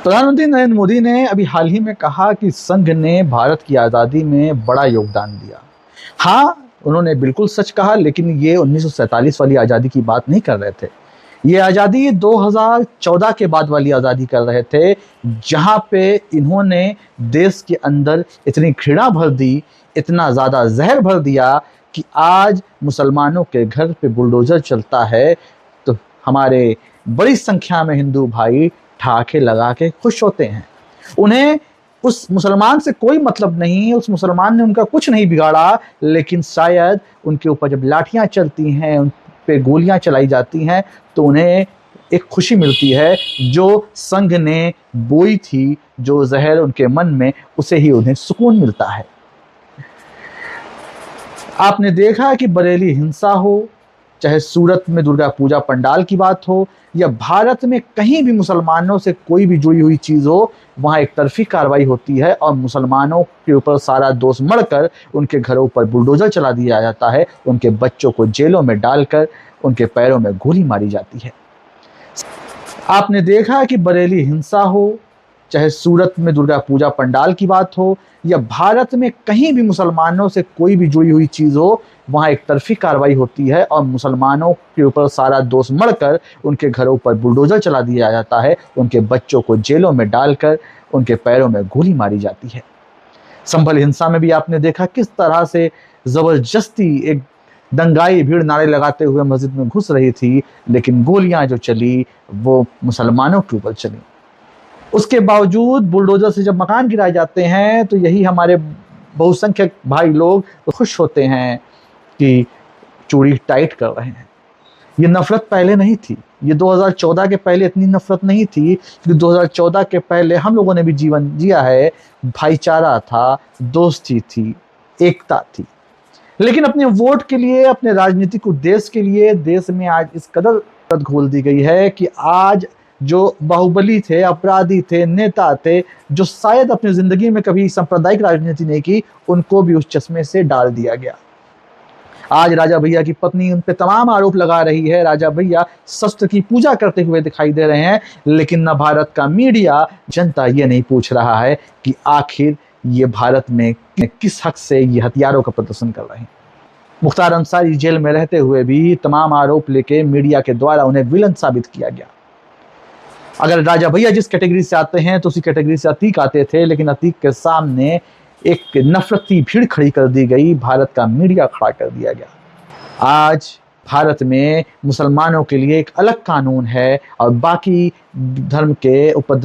प्रधानमंत्री नरेंद्र मोदी ने अभी हाल ही में कहा कि संघ ने भारत की आज़ादी में बड़ा योगदान दिया। हाँ, उन्होंने बिल्कुल सच कहा, लेकिन ये 1947 वाली आज़ादी की बात नहीं कर रहे थे। ये आज़ादी 2014 के बाद वाली आज़ादी कर रहे थे, जहाँ पे इन्होंने देश के अंदर इतनी घृणा भर दी, इतना ज़्यादा जहर भर दिया कि आज मुसलमानों के घर पे बुलडोज़र चलता है तो हमारे बड़ी संख्या में हिंदू भाई ठहाके लगा के खुश होते हैं। उन्हें उस मुसलमान से कोई मतलब नहीं, उस मुसलमान ने उनका कुछ नहीं बिगाड़ा, लेकिन शायद उनके ऊपर जब लाठियां चलती हैं, उन पे गोलियां चलाई जाती हैं, तो उन्हें एक खुशी मिलती है जो संघ ने बोई थी, जो जहर उनके मन में, उसे ही उन्हें सुकून मिलता है। आपने देखा कि बरेली हिंसा हो, चाहे सूरत में दुर्गा पूजा पंडाल की बात हो, या भारत में कहीं भी मुसलमानों से कोई भी जुड़ी हुई चीज़ हो, वहाँ एक तरफी कार्रवाई होती है और मुसलमानों के ऊपर सारा दोष मढ़कर उनके घरों पर बुलडोज़र चला दिया जाता है, उनके बच्चों को जेलों में डालकर उनके पैरों में गोली मारी जाती है। आपने देखा कि बरेली हिंसा हो, चाहे सूरत में दुर्गा पूजा पंडाल की बात हो, या भारत में कहीं भी मुसलमानों से कोई भी जुड़ी हुई चीज़ हो, वहाँ एक तरफी कार्रवाई होती है और मुसलमानों के ऊपर सारा दोष मढ़कर उनके घरों पर बुलडोज़र चला दिया जाता है, उनके बच्चों को जेलों में डालकर उनके पैरों में गोली मारी जाती है। संभल हिंसा में भी आपने देखा किस तरह से ज़बरदस्ती एक दंगाई भीड़ नारे लगाते हुए मस्जिद में घुस रही थी, लेकिन गोलियां जो चली वो मुसलमानों के ऊपर चली। उसके बावजूद बुलडोज़र से जब मकान गिराए जाते हैं तो यही हमारे बहुसंख्यक भाई लोग खुश होते हैं कि चूड़ी टाइट कर रहे हैं। ये नफरत पहले नहीं थी, ये 2014 के पहले इतनी नफरत नहीं थी, क्योंकि 2014 के पहले हम लोगों ने भी जीवन जिया है, भाईचारा था, दोस्ती थी, एकता थी। लेकिन अपने वोट के लिए, अपने राजनीतिक उद्देश्य के लिए देश में आज इस कदर घोल दी गई है कि आज जो बाहुबली थे, अपराधी थे, नेता थे, जो शायद अपनी जिंदगी में कभी सांप्रदायिक राजनीति नहीं की, उनको भी उस चश्मे से डाल दिया गया। आज राजा भैया की पत्नी उन पे तमाम आरोप लगा रही है। राजा भैया शस्त्र की पूजा करते हुए दिखाई दे रहे हैं, लेकिन न भारत का मीडिया, जनता ये नहीं पूछ रहा है कि आखिर ये भारत में किस हक से ये हथियारों का प्रदर्शन कर रहे हैं। मुख्तार अंसारी जेल में रहते हुए भी तमाम आरोप लेके मीडिया के द्वारा उन्हें विलन साबित किया गया। अगर राजा भैया जिस कैटेगरी से आते हैं तो उसी कैटेगरी से अतीक आते थे, लेकिन अतीक के सामने एक नफरती भीड़ खड़ी कर दी गई, भारत का मीडिया खड़ा कर दिया गया। आज भारत में मुसलमानों के लिए एक अलग कानून है और बाकी धर्म के उपद्रव